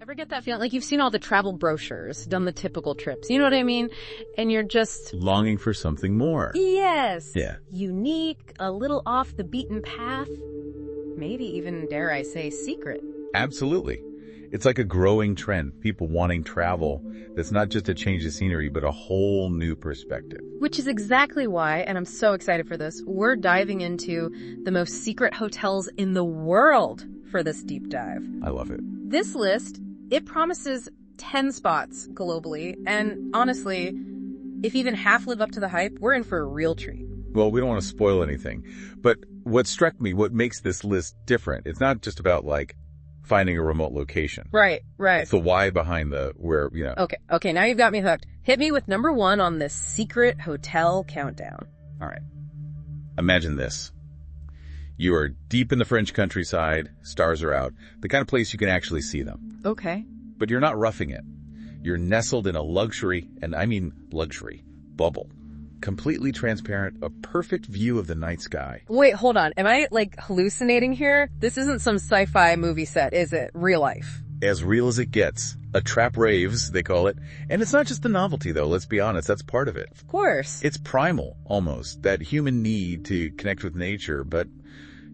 Ever get that feeling? Like you've seen all the travel brochures, done the typical trips, you know what I mean? And you're just... longing for something more. Yes. Yeah. Unique, a little off the beaten path. Maybe even, dare I say, secret. Absolutely. It's like a growing trend, people wanting travel that's not just a change of scenery, but a whole new perspective. Which is exactly why, and I'm so excited for this, we're diving into the most secret hotels in the world for this deep dive. I love it. This list, it promises 10 spots globally, and honestly, if even half live up to the hype, we're in for a real treat. Well, we don't want to spoil anything, but what struck me, what makes this list different, it's not just about like finding a remote location. Right. It's the why behind the where, Okay, now you've got me hooked. Hit me with number 1 on this secret hotel countdown. All right. Imagine this. You are deep in the French countryside, stars are out, the kind of place you can actually see them. Okay. But you're not roughing it. You're nestled in a luxury, and I mean luxury, bubble. Completely transparent, a perfect view of the night sky. Wait, hold on. Am I, hallucinating here? This isn't some sci-fi movie set, is it? Real life. As real as it gets. A trap raves, they call it. And it's not just the novelty, though, let's be honest, that's part of it. Of course. It's primal, almost, that human need to connect with nature, but...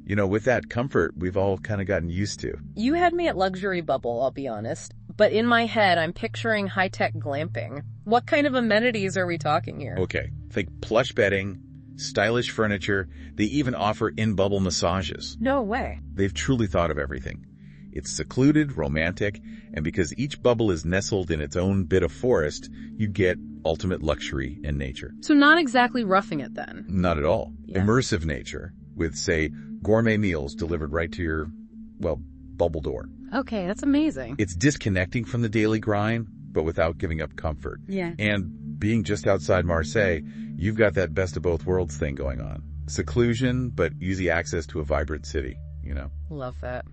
with that comfort, we've all kind of gotten used to. You had me at luxury bubble, I'll be honest. But in my head, I'm picturing high-tech glamping. What kind of amenities are we talking here? Okay, think plush bedding, stylish furniture. They even offer in-bubble massages. No way. They've truly thought of everything. It's secluded, romantic, and because each bubble is nestled in its own bit of forest, you get ultimate luxury and nature. So not exactly roughing it then? Not at all. Yeah. Immersive nature, with, say, gourmet meals delivered right to your, bubble door. Okay, that's amazing. It's disconnecting from the daily grind, but without giving up comfort. Yeah. And being just outside Marseille, you've got that best of both worlds thing going on. Seclusion, but easy access to a vibrant city, Love that.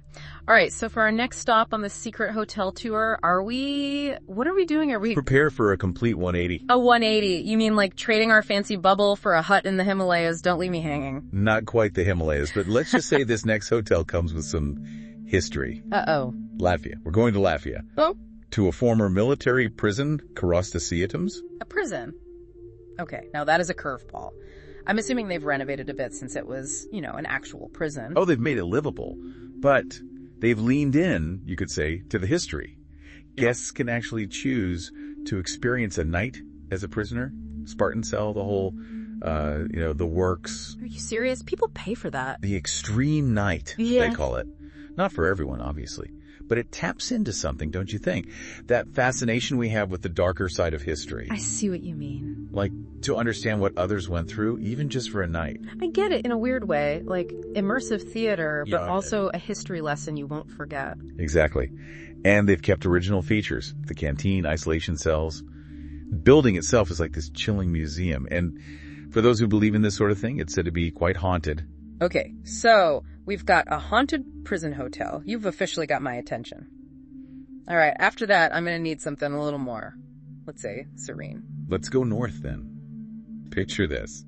All right, so for our next stop on the secret hotel tour, what are we doing? Are we... Prepare for a complete 180. A 180? You mean like trading our fancy bubble for a hut in the Himalayas? Don't leave me hanging. Not quite the Himalayas, but let's just say this next hotel comes with some history. Uh-oh. Latvia. We're going to Latvia. Oh? To a former military prison, Karostasiatums. A prison? Okay, now that is a curveball. I'm assuming they've renovated a bit since it was, an actual prison. Oh, they've made it livable. But they've leaned in, you could say, to the history. Guests can actually choose to experience a night as a prisoner. Spartan cell, the whole, the works. Are you serious? People pay for that. The extreme night, they call it. Not for everyone, obviously. But it taps into something, don't you think? That fascination we have with the darker side of history. I see what you mean. Like, to understand what others went through, even just for a night. I get it in a weird way, like immersive theater, but Yeah. also a history lesson you won't forget. Exactly. And they've kept original features. The canteen, isolation cells. Building itself is like this chilling museum. And for those who believe in this sort of thing, it's said to be quite haunted. Okay, so we've got a haunted prison hotel. You've officially got my attention. All right, after that, I'm going to need something a little more, let's say, serene. Let's go north then. Picture this.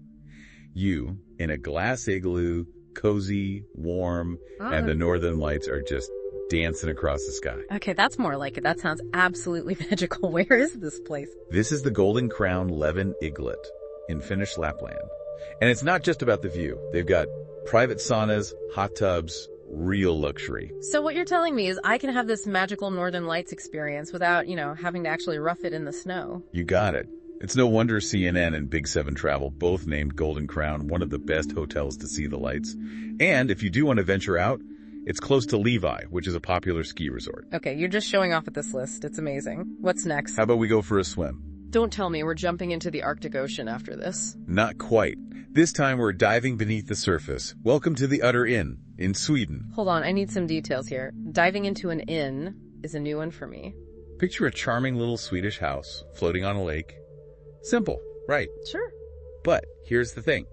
You in a glass igloo, cozy, warm, and the northern lights are just dancing across the sky. Okay, that's more like it. That sounds absolutely magical. Where is this place? This is the Golden Crown Leven Iglet in Finnish Lapland. And it's not just about the view. They've got private saunas, hot tubs, real luxury. So what you're telling me is I can have this magical Northern Lights experience without, having to actually rough it in the snow. You got it. It's no wonder CNN and Big 7 Travel both named Golden Crown one of the best hotels to see the lights. And if you do want to venture out, it's close to Levi, which is a popular ski resort. Okay, you're just showing off at this list. It's amazing. What's next? How about we go for a swim? Don't tell me we're jumping into the Arctic Ocean after this. Not quite. This time we're diving beneath the surface. Welcome to the Utter Inn in Sweden. Hold on, I need some details here. Diving into an inn is a new one for me. Picture a charming little Swedish house floating on a lake. Simple, right? Sure. But here's the thing.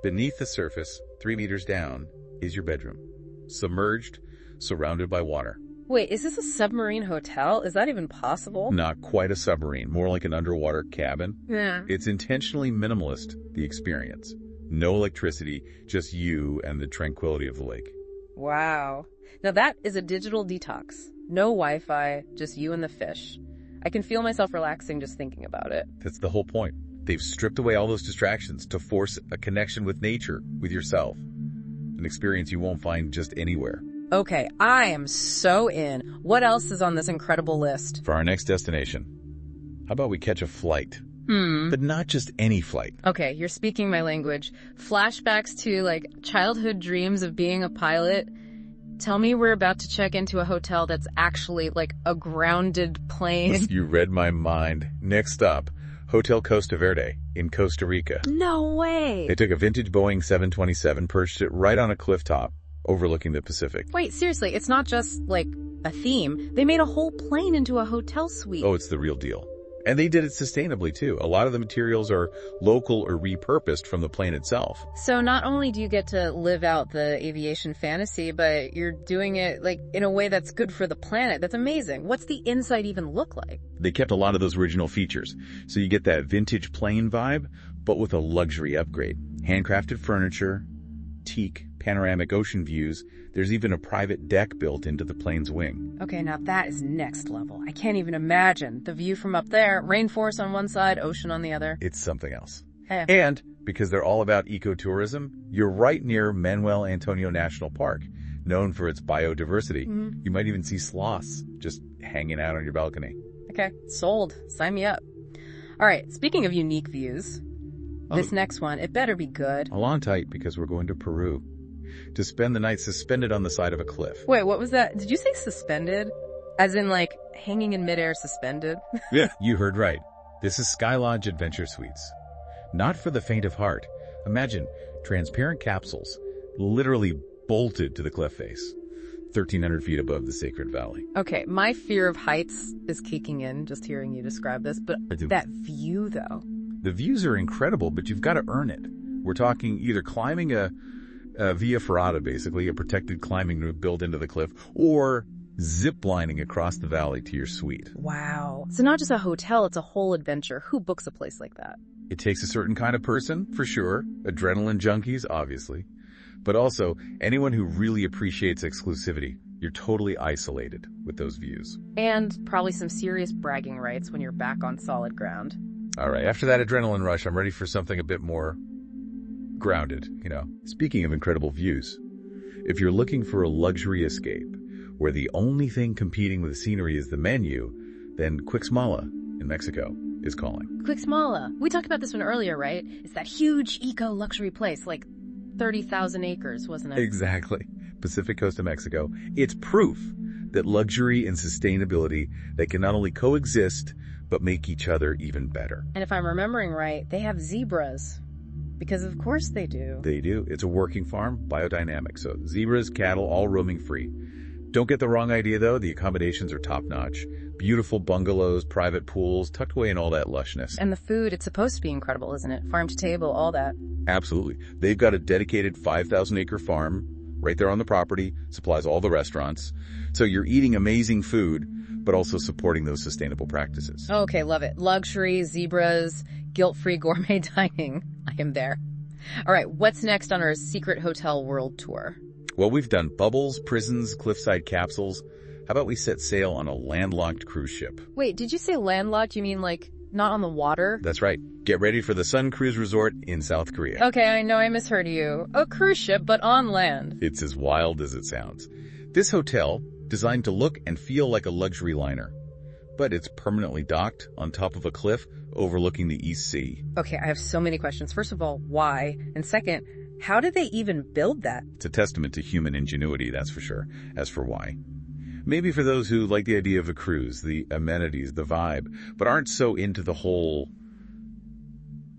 Beneath the surface, 3 meters down, is your bedroom. Submerged, surrounded by water. Wait, is this a submarine hotel? Is that even possible? Not quite a submarine, more like an underwater cabin. Yeah. It's intentionally minimalist, the experience. No electricity, just you and the tranquility of the lake. Wow. Now that is a digital detox. No Wi-Fi, just you and the fish. I can feel myself relaxing just thinking about it. That's the whole point. They've stripped away all those distractions to force a connection with nature, with yourself. An experience you won't find just anywhere. Okay, I am so in. What else is on this incredible list? For our next destination, how about we catch a flight? But not just any flight. Okay, you're speaking my language. Flashbacks to, like, childhood dreams of being a pilot. Tell me we're about to check into a hotel that's actually, like, a grounded plane. You read my mind. Next up, Hotel Costa Verde in Costa Rica. No way! They took a vintage Boeing 727, perched it right on a cliff top, overlooking the Pacific. Wait, seriously, it's not just, like, a theme. They made a whole plane into a hotel suite. Oh, it's the real deal. And they did it sustainably, too. A lot of the materials are local or repurposed from the plane itself. So not only do you get to live out the aviation fantasy, but you're doing it, like, in a way that's good for the planet. That's amazing. What's the inside even look like? They kept a lot of those original features. So you get that vintage plane vibe, but with a luxury upgrade. Handcrafted furniture, teak, panoramic ocean views. There's even a private deck built into the plane's wing. Okay, now that is next level. I can't even imagine. The view from up there, rainforest on one side, ocean on the other. It's something else. Eh. And because they're all about ecotourism, you're right near Manuel Antonio National Park, known for its biodiversity. You might even see sloths just hanging out on your balcony. Okay, sold. Sign me up. All right, speaking of unique views, this next one, it better be good. Hold on tight because we're going to Peru to spend the night suspended on the side of a cliff. Wait, what was that? Did you say suspended? As in, like, hanging in midair suspended? Yeah, you heard right. This is Sky Lodge Adventure Suites. Not for the faint of heart. Imagine transparent capsules literally bolted to the cliff face, 1,300 feet above the Sacred Valley. Okay, my fear of heights is kicking in just hearing you describe this, but that view, though. The views are incredible, but you've got to earn it. We're talking either climbing a via ferrata, basically, a protected climbing route built into the cliff, or zip-lining across the valley to your suite. Wow. So not just a hotel, it's a whole adventure. Who books a place like that? It takes a certain kind of person, for sure. Adrenaline junkies, obviously. But also, anyone who really appreciates exclusivity. You're totally isolated with those views. And probably some serious bragging rights when you're back on solid ground. All right, after that adrenaline rush, I'm ready for something a bit more grounded, you know. Speaking of incredible views, if you're looking for a luxury escape where the only thing competing with the scenery is the menu, then Cuixmala in Mexico is calling. Cuixmala. We talked about this one earlier, right? It's that huge eco-luxury place, like 30,000 acres, wasn't it? Exactly. Pacific coast of Mexico. It's proof that luxury and sustainability, they can not only coexist, but make each other even better. And if I'm remembering right, they have zebras. Because of course they do. They do. It's a working farm, biodynamic. So zebras, cattle, all roaming free. Don't get the wrong idea, though. The accommodations are top-notch. Beautiful bungalows, private pools, tucked away in all that lushness. And the food, it's supposed to be incredible, isn't it? Farm to table, all that. Absolutely. They've got a dedicated 5,000-acre farm right there on the property, supplies all the restaurants. So you're eating amazing food, but also supporting those sustainable practices. Okay, love it. Luxury, zebras, guilt-free gourmet dining. I am there. All right, what's next on our secret hotel world tour? Well, we've done bubbles, prisons, cliffside capsules. How about we set sail on a landlocked cruise ship? Wait, did you say landlocked? You mean like not on the water? That's right. Get ready for the Sun Cruise Resort in South Korea. Okay, I know I misheard you. A cruise ship, but on land. It's as wild as it sounds. This hotel, designed to look and feel like a luxury liner, but it's permanently docked on top of a cliff overlooking the East Sea. Okay, I have so many questions. First of all, why? And second, how did they even build that? It's a testament to human ingenuity, that's for sure. As for why, maybe for those who like the idea of a cruise, the amenities, the vibe, but aren't so into the whole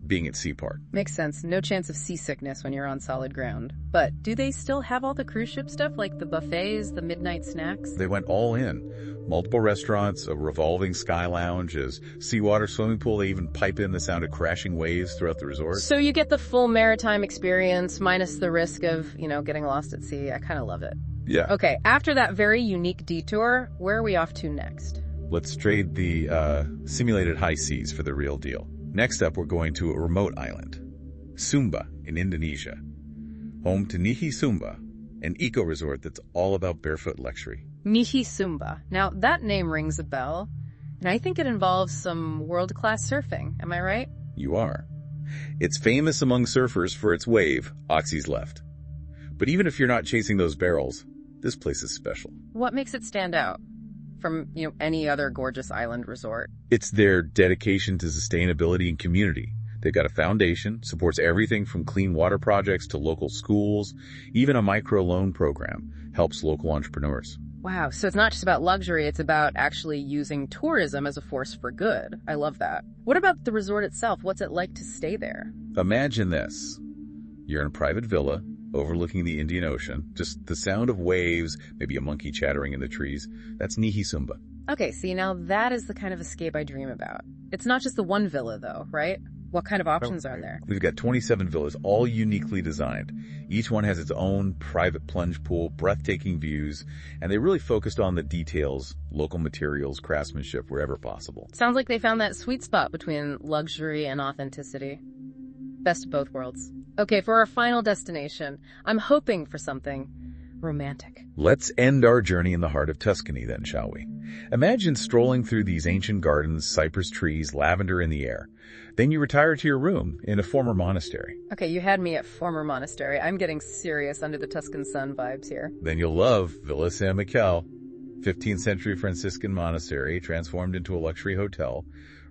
being at sea part. Makes sense. No chance of seasickness when you're on solid ground. But do they still have all the cruise ship stuff, like the buffets, the midnight snacks? They went all in. Multiple restaurants, a revolving sky lounge, a seawater swimming pool. They even pipe in the sound of crashing waves throughout the resort. So you get the full maritime experience minus the risk of, getting lost at sea. I kind of love it. Yeah. Okay, after that very unique detour, where are we off to next? Let's trade the simulated high seas for the real deal. Next up, we're going to a remote island, Sumba in Indonesia, home to Nihi Sumba, an eco-resort that's all about barefoot luxury. Sumba. Now, that name rings a bell, and I think it involves some world-class surfing. Am I right? You are. It's famous among surfers for its wave, Oxy's Left. But even if you're not chasing those barrels, this place is special. What makes it stand out from, any other gorgeous island resort? It's their dedication to sustainability and community. They've got a foundation, supports everything from clean water projects to local schools. Even a microloan program helps local entrepreneurs. Wow, so it's not just about luxury, it's about actually using tourism as a force for good. I love that. What about the resort itself? What's it like to stay there? Imagine this. You're in a private villa overlooking the Indian Ocean. Just the sound of waves, maybe a monkey chattering in the trees. That's Sumba. Okay, see, now that is the kind of escape I dream about. It's not just the one villa, though, right? What kind of options are there? We've got 27 villas, all uniquely designed. Each one has its own private plunge pool, breathtaking views, and they really focused on the details, local materials, craftsmanship, wherever possible. Sounds like they found that sweet spot between luxury and authenticity. Best of both worlds. Okay, for our final destination, I'm hoping for something romantic. Let's end our journey in the heart of Tuscany then, shall we? Imagine strolling through these ancient gardens, cypress trees, lavender in the air. Then you retire to your room in a former monastery. Okay, you had me at former monastery. I'm getting serious under the Tuscan sun vibes here. Then you'll love Villa San Michele, 15th century Franciscan monastery transformed into a luxury hotel.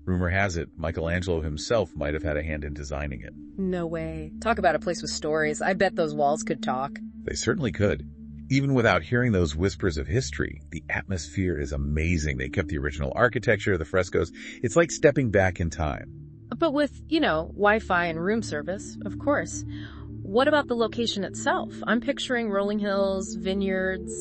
Rumor has it, Michelangelo himself might have had a hand in designing it. No way. Talk about a place with stories. I bet those walls could talk. They certainly could. Even without hearing those whispers of history, the atmosphere is amazing. They kept the original architecture, the frescoes. It's like stepping back in time. But with, Wi-Fi and room service, of course. What about the location itself? I'm picturing rolling hills, vineyards,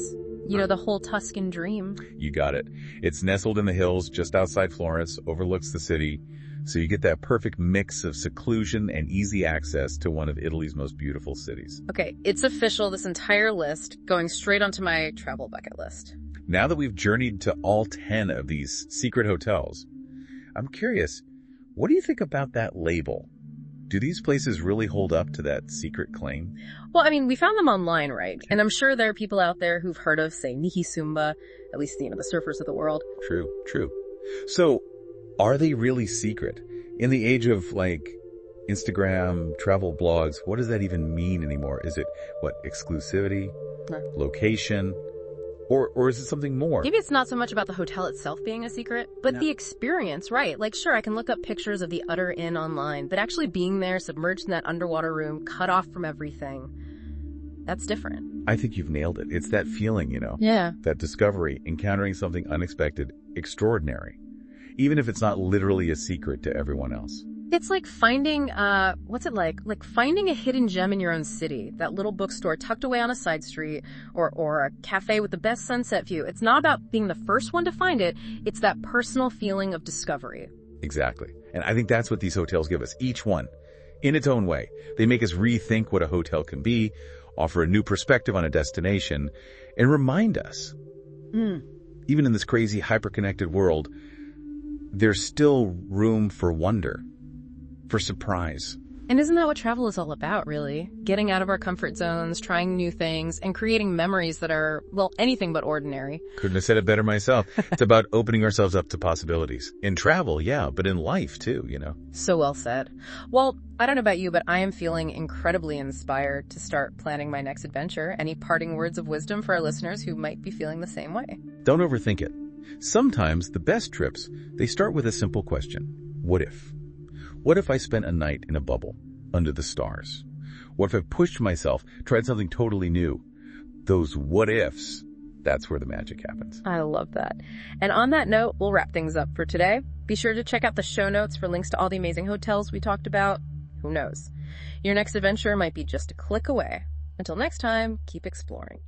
the whole Tuscan dream. You got it. It's nestled in the hills just outside Florence, overlooks the city. So you get that perfect mix of seclusion and easy access to one of Italy's most beautiful cities. Okay, it's official, this entire list, going straight onto my travel bucket list. Now that we've journeyed to all 10 of these secret hotels, I'm curious, what do you think about that label? Do these places really hold up to that secret claim? Well, we found them online, right? And I'm sure there are people out there who've heard of, say, Sumba, at least, the surfers of the world. True. So, are they really secret? In the age of, Instagram, travel blogs, what does that even mean anymore? Is it, exclusivity? No. Location? Or is it something more? Maybe it's not so much about the hotel itself being a secret, but the experience, right? Sure, I can look up pictures of the Utter Inn online, but actually being there, submerged in that underwater room, cut off from everything, that's different. I think you've nailed it. It's that feeling, Yeah. That discovery, encountering something unexpected, extraordinary. Even if it's not literally a secret to everyone else. It's like finding, what's it like? Like finding a hidden gem in your own city. That little bookstore tucked away on a side street, or a cafe with the best sunset view. It's not about being the first one to find it. It's that personal feeling of discovery. Exactly. And I think that's what these hotels give us, each one. In its own way. They make us rethink what a hotel can be, offer a new perspective on a destination, and remind us, even in this crazy hyper-connected world, there's still room for wonder. For surprise. And isn't that what travel is all about, really? Getting out of our comfort zones, trying new things, and creating memories that are, anything but ordinary. Couldn't have said it better myself. It's about opening ourselves up to possibilities. In travel, yeah, but in life, too, So well said. Well, I don't know about you, but I am feeling incredibly inspired to start planning my next adventure. Any parting words of wisdom for our listeners who might be feeling the same way? Don't overthink it. Sometimes the best trips, they start with a simple question. What if? What if I spent a night in a bubble, under the stars? What if I pushed myself, tried something totally new? Those what ifs, that's where the magic happens. I love that. And on that note, we'll wrap things up for today. Be sure to check out the show notes for links to all the amazing hotels we talked about. Who knows? Your next adventure might be just a click away. Until next time, keep exploring.